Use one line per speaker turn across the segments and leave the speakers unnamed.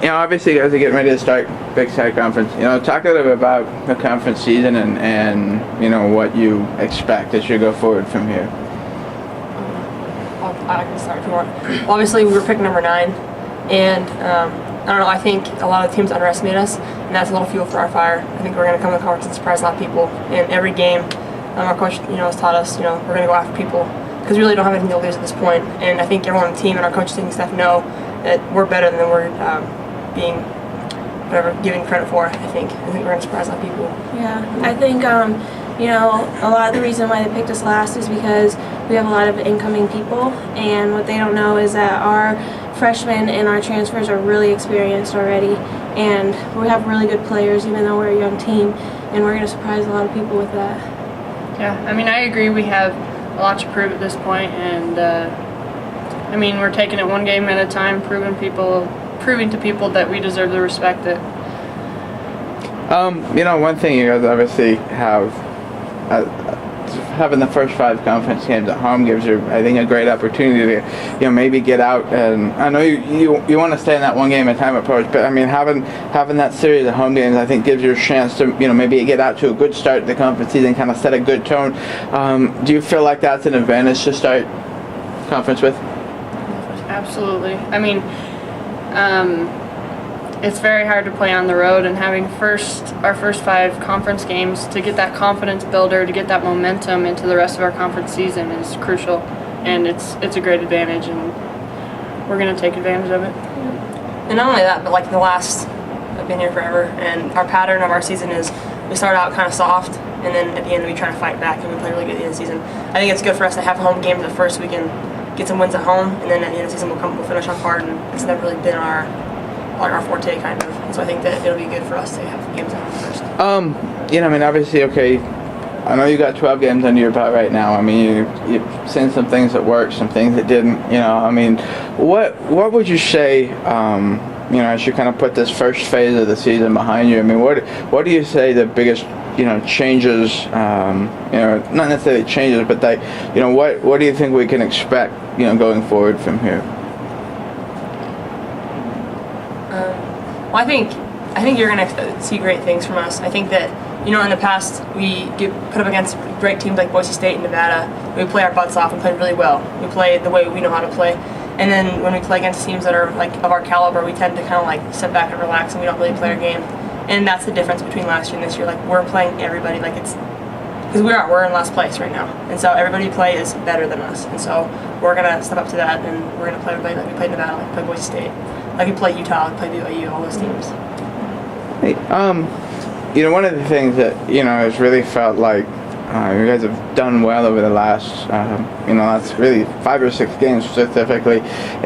obviously you guys are getting ready to start Big Sky Conference. Talk a little bit about the conference season and what you expect as you go forward from here.
I can start if you want. Obviously, we were picked number 9, and I don't know. I think a lot of teams underestimate us, and that's a little fuel for our fire. I think we're going to come to the conference and surprise a lot of people. And every game, our coach, has taught us, we're going to go after people because we really don't have anything to lose at this point. And I think everyone on the team and our coaching staff know that we're better than we're being given credit for. I think we're going to surprise a lot of people.
Yeah, I think a lot of the reason why they picked us last is because we have a lot of incoming people, and what they don't know is that our freshmen and our transfers are really experienced already, and we have really good players even though we're a young team, and we're going to surprise a lot of people with that.
Yeah, I agree we have a lot to prove at this point, and we're taking it one game at a time, proving to people that we deserve the respect that.
One thing you guys obviously have, having the first 5 conference games at home gives you, I think, a great opportunity to, maybe get out. And I know you want to stay in that one game at a time approach, but having that series of home games, I think, gives you a chance to, maybe get out to a good start to the conference season, kind of set a good tone. Do you feel like that's an advantage to start conference with?
Absolutely. It's very hard to play on the road, and having our first 5 conference games to get that confidence builder, to get that momentum into the rest of our conference season is crucial, and it's a great advantage, and we're going to take advantage of it.
And not only that, but I've been here forever, and our pattern of our season is we start out kind of soft, and then at the end we try to fight back, and we play really good at the end of the season. I think it's good for us to have home games at first. We can get some wins at home, and then at the end of the season we'll finish off hard, and it's never really been our forte, kind of. And so I think that it'll be good for us to have games at home first.
Obviously, okay, I know you got 12 games under your belt right now. You've seen some things that worked, some things that didn't. What would you say, as you kind of put this first phase of the season behind you? What do you say the biggest, changes, not necessarily changes, but what do you think we can expect, going forward from here?
I think you're going to see great things from us. I think that, in the past, we get put up against great teams like Boise State and Nevada. We play our butts off and play really well. We play the way we know how to play. And then when we play against teams that are of our caliber, we tend to kind of sit back and relax, and we don't really play our game. And that's the difference between last year and this year. We're playing everybody because we're in last place right now. And so everybody play is better than us. And so we're going to step up to that, and we're going to play everybody like we played Nevada, like we played Boise State. Like we play Utah, we play BYU, all those teams.
Hey, one of the things that has really felt like you guys have done well over the last, last really 5 or 6 games specifically,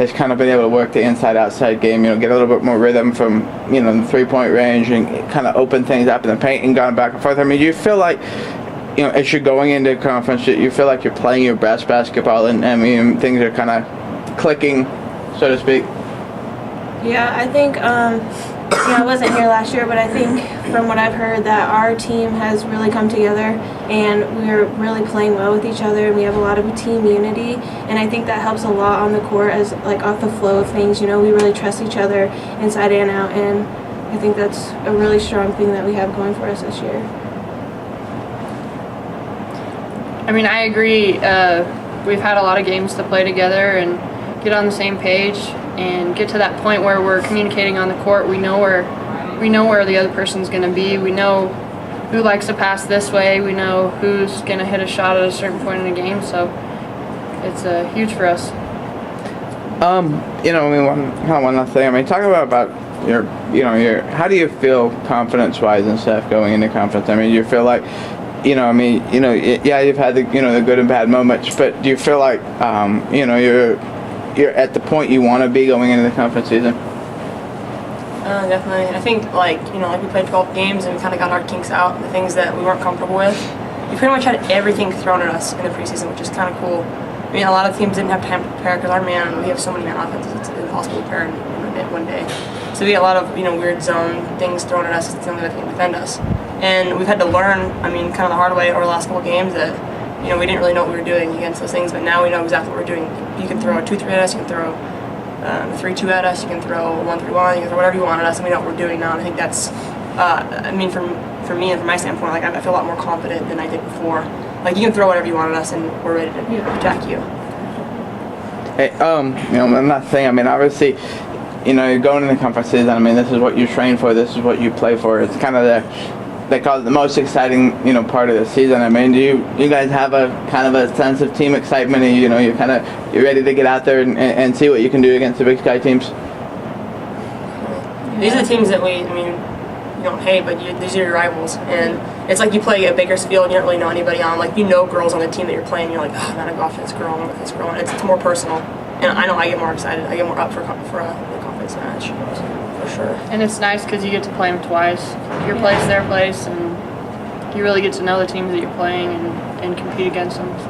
is kind of been able to work the inside-outside game. Get a little bit more rhythm from the 3-point range and kind of open things up in the paint and going back and forth. Do you feel like as you're going into conference, you feel like you're playing your best basketball, and things are kind of clicking, so to speak?
Yeah, I think, I wasn't here last year, but I think from what I've heard that our team has really come together, and we're really playing well with each other, and we have a lot of team unity, and I think that helps a lot on the court as off the flow of things. We really trust each other inside and out, and I think that's a really strong thing that we have going for us this year.
I agree. We've had a lot of games to play together and get on the same page and get to that point where we're communicating on the court. We know where the other person's going to be. We know who likes to pass this way. We know who's going to hit a shot at a certain point in the game. So it's huge for us. One last thing. Talk about your how do you feel confidence-wise and stuff going into conference? Do you feel like you've had the the good and bad moments, but do you feel like you're at the point you want to be going into the conference season?
Definitely. I think we played 12 games and we kind of got our kinks out, the things that we weren't comfortable with. We pretty much had everything thrown at us in the preseason, which is kind of cool. A lot of teams didn't have time to prepare because we have so many man offenses, it's impossible to prepare in one day. So we get a lot of weird zone things thrown at us. It's the only way that can defend us. And we've had to learn, kind of the hard way over the last couple of games that we didn't really know what we were doing against those things, but now we know exactly what we're doing. You can throw a 2-3 at us, you can throw 3-2 at us. You can throw 1-3-1. You can throw whatever you want at us, and we know what we're doing now. And I think that's, I mean, for me and from my standpoint, like I feel a lot more confident than I did before. Like you can throw whatever you want at us, and we're ready to attack you.
Hey, you know, I'm not saying. I mean, obviously, you know, you're going into conference season. I mean, this is what you train for. This is what you play for. It's kind of they call it the most exciting, you know, part of the season. I mean, do you guys have a kind of a sense of team excitement? And, you know, you're ready to get out there and see what you can do against the Big Sky teams.
These are the teams that you don't hate, but these are your rivals. And it's like you play at Bakersfield and you don't really know anybody on. Like, you know girls on the team that you're playing. You're like, oh, I gotta go off this girl. I'm with this girl. And it's more personal. And I know I get more excited. I get more up for a conference match, for sure.
And it's nice because you get to play them twice. Your place, their place, and you really get to know the teams that you're playing and compete against them. So.